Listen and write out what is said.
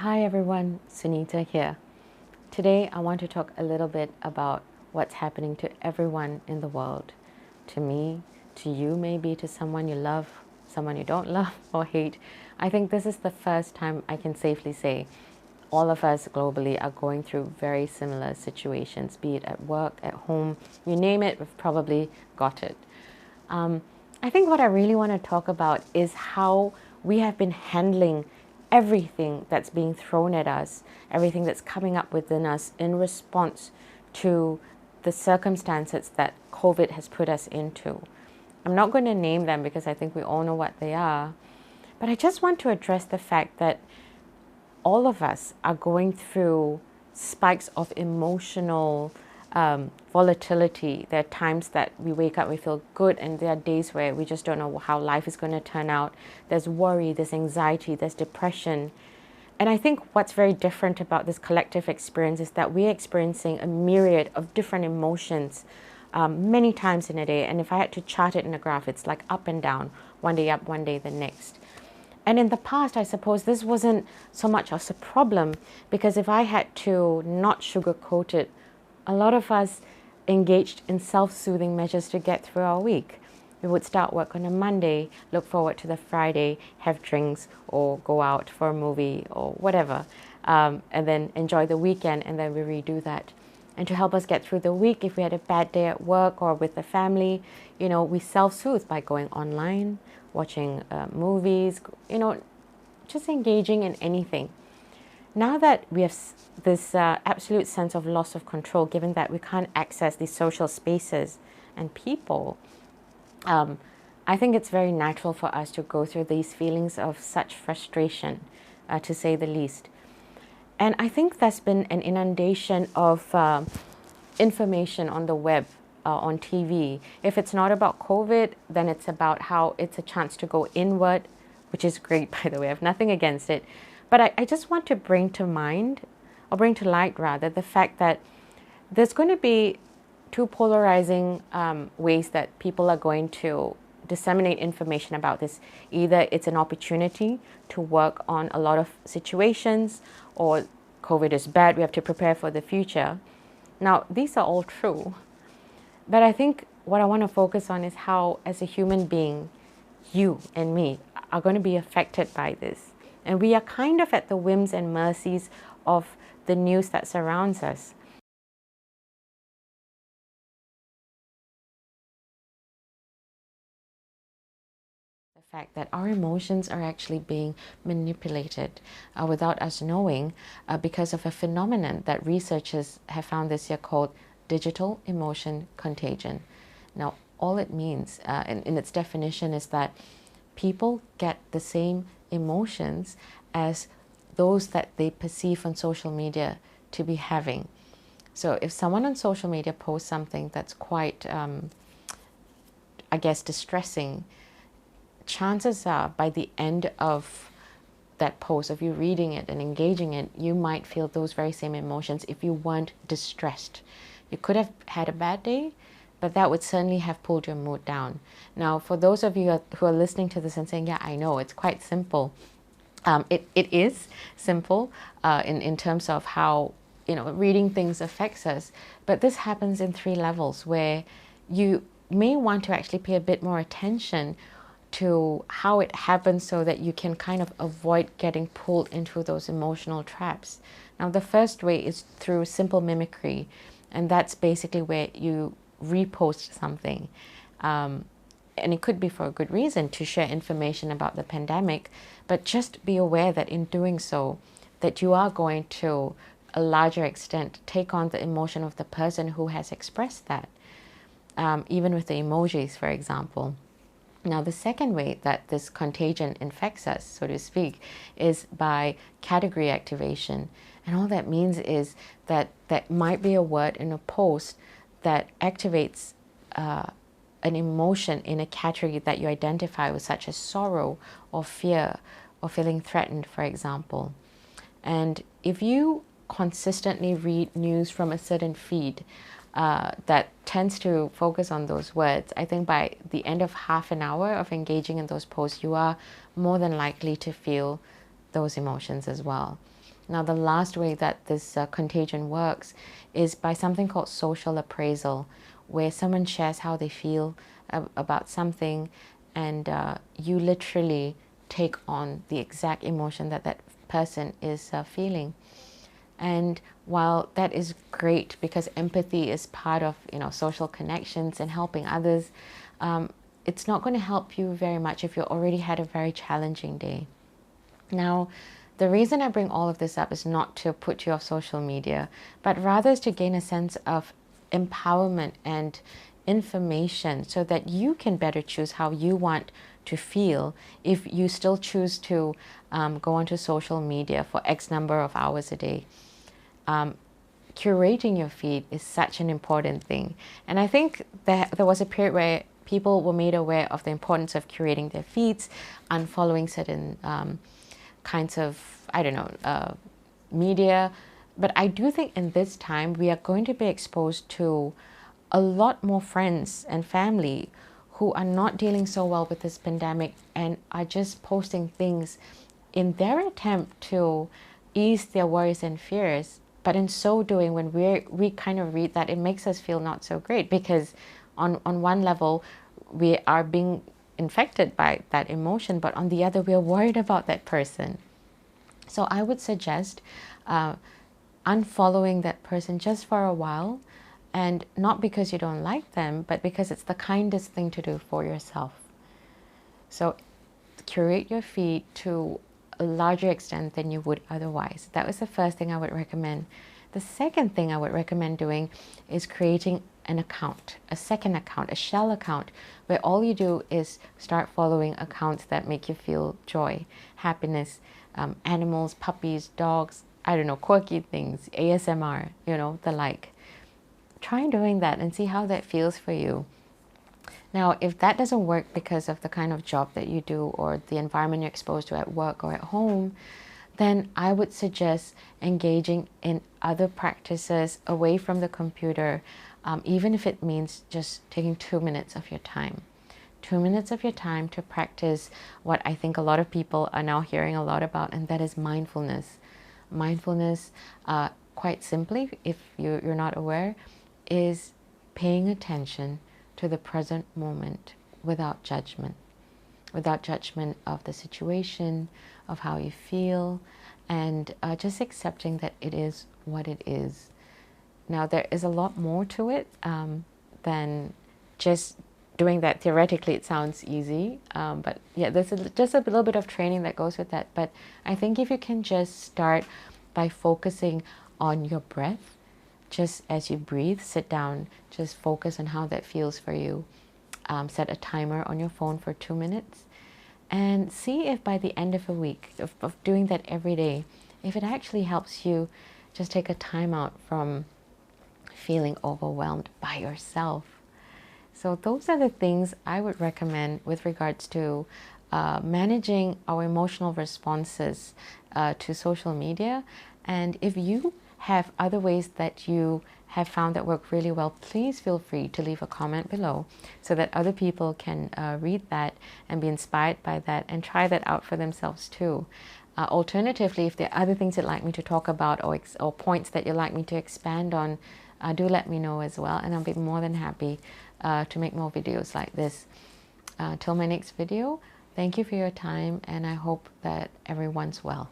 Hi everyone, Sunita here. Today I want to talk a little bit about what's happening to everyone in the world. To me, to you maybe, to someone you love, someone you don't love or hate. I think this is the first time I can safely say all of us globally are going through very similar situations, be it at work, at home, you name it, we've probably got it. I think what I really want to talk about is how we have been handling everything that's being thrown at us, everything that's coming up within us in response to the circumstances that COVID has put us into. I'm not going to name them because I think we all know what they are, but I just want to address the fact that all of us are going through spikes of emotional volatility. There are times that we wake up, we feel good, and there are days where we just don't know how life is going to turn out. There's worry, there's anxiety, there's depression. And I think what's very different about this collective experience is that we're experiencing a myriad of different emotions many times in a day. And if I had to chart it in a graph, it's like up and down, one day up, one day the next. And in the past, I suppose this wasn't so much as a problem because if I had to not sugarcoat it, a lot of us engaged in self-soothing measures to get through our week. We would start work on a Monday, look forward to the Friday, have drinks or go out for a movie or whatever, and then enjoy the weekend, and then we redo that. And to help us get through the week, if we had a bad day at work or with the family, we self-soothe by going online, watching movies, just engaging in anything. Now that we have this absolute sense of loss of control, given that we can't access these social spaces and people, I think it's very natural for us to go through these feelings of such frustration, to say the least. And I think there's been an inundation of information on the web, on TV. If it's not about COVID, then it's about how it's a chance to go inward, which is great, by the way. I have nothing against it. But I just want to bring to light, the fact that there's going to be two polarizing ways that people are going to disseminate information about this. Either it's an opportunity to work on a lot of situations, or COVID is bad, we have to prepare for the future. Now, these are all true. But I think what I want to focus on is how, as a human being, you and me are going to be affected by this. And we are kind of at the whims and mercies of the news that surrounds us. The fact that our emotions are actually being manipulated without us knowing because of a phenomenon that researchers have found this year called Digital Emotion Contagion. Now, all it means in its definition is that people get the same emotions as those that they perceive on social media to be having. So if someone on social media posts something that's quite, distressing, chances are by the end of that post, of you reading it and engaging it, you might feel those very same emotions if you weren't distressed. You could have had a bad day, but that would certainly have pulled your mood down. Now, for those of you who are listening to this and saying, yeah, I know, it's quite simple. It is simple in terms of how, reading things affects us. But this happens in 3 levels where you may want to actually pay a bit more attention to how it happens so that you can kind of avoid getting pulled into those emotional traps. Now, the first way is through simple mimicry. And that's basically where you repost something. And it could be for a good reason, to share information about the pandemic, but just be aware that in doing so, that you are going to a larger extent take on the emotion of the person who has expressed that, even with the emojis, for example. Now, the second way that this contagion infects us, so to speak, is by category activation. And all that means is that might be a word in a post that activates an emotion in a category that you identify with, such as sorrow or fear or feeling threatened, for example. And if you consistently read news from a certain feed that tends to focus on those words, I think by the end of half an hour of engaging in those posts, you are more than likely to feel those emotions as well. Now, the last way that this contagion works is by something called social appraisal, where someone shares how they feel about something, and you literally take on the exact emotion that that person is feeling. And while that is great because empathy is part of, social connections and helping others, it's not going to help you very much if you already had a very challenging day. Now, the reason I bring all of this up is not to put you off social media, but rather is to gain a sense of empowerment and information so that you can better choose how you want to feel if you still choose to go onto social media for X number of hours a day. Curating your feed is such an important thing. And I think that there was a period where people were made aware of the importance of curating their feeds, unfollowing certain kinds of, media. But I do think in this time, we are going to be exposed to a lot more friends and family who are not dealing so well with this pandemic and are just posting things in their attempt to ease their worries and fears. But in so doing, when we kind of read that, it makes us feel not so great because on one level, we are being infected by that emotion, but on the other, we are worried about that person. So I would suggest unfollowing that person just for a while, and not because you don't like them, but because it's the kindest thing to do for yourself. So curate your feed to a larger extent than you would otherwise. That was the first thing I would recommend. The second thing I would recommend doing is creating an account, a second account, a shell account, where all you do is start following accounts that make you feel joy, happiness, animals, puppies, dogs, quirky things, ASMR, the like. Try doing that and see how that feels for you. Now, if that doesn't work because of the kind of job that you do or the environment you're exposed to at work or at home, then I would suggest engaging in other practices away from the computer, even if it means just taking 2 minutes of your time. 2 minutes of your time to practice what I think a lot of people are now hearing a lot about, and that is mindfulness. Mindfulness, quite simply, if you're not aware, is paying attention to the present moment without judgment of the situation, of how you feel, and just accepting that it is what it is. Now, there is a lot more to it than just doing that. Theoretically, it sounds easy, but yeah, there's just a little bit of training that goes with that. But I think if you can just start by focusing on your breath, just as you breathe, sit down, just focus on how that feels for you. Set a timer on your phone for 2 minutes and see if by the end of a week of doing that every day, if it actually helps you just take a time out from feeling overwhelmed by yourself. So those are the things I would recommend with regards to managing our emotional responses to social media. And if you have other ways that you have found that work really well, please feel free to leave a comment below so that other people can read that and be inspired by that and try that out for themselves too. Alternatively, if there are other things you'd like me to talk about or points that you'd like me to expand on, do let me know as well, and I'll be more than happy to make more videos like this. Till my next video, thank you for your time, and I hope that everyone's well.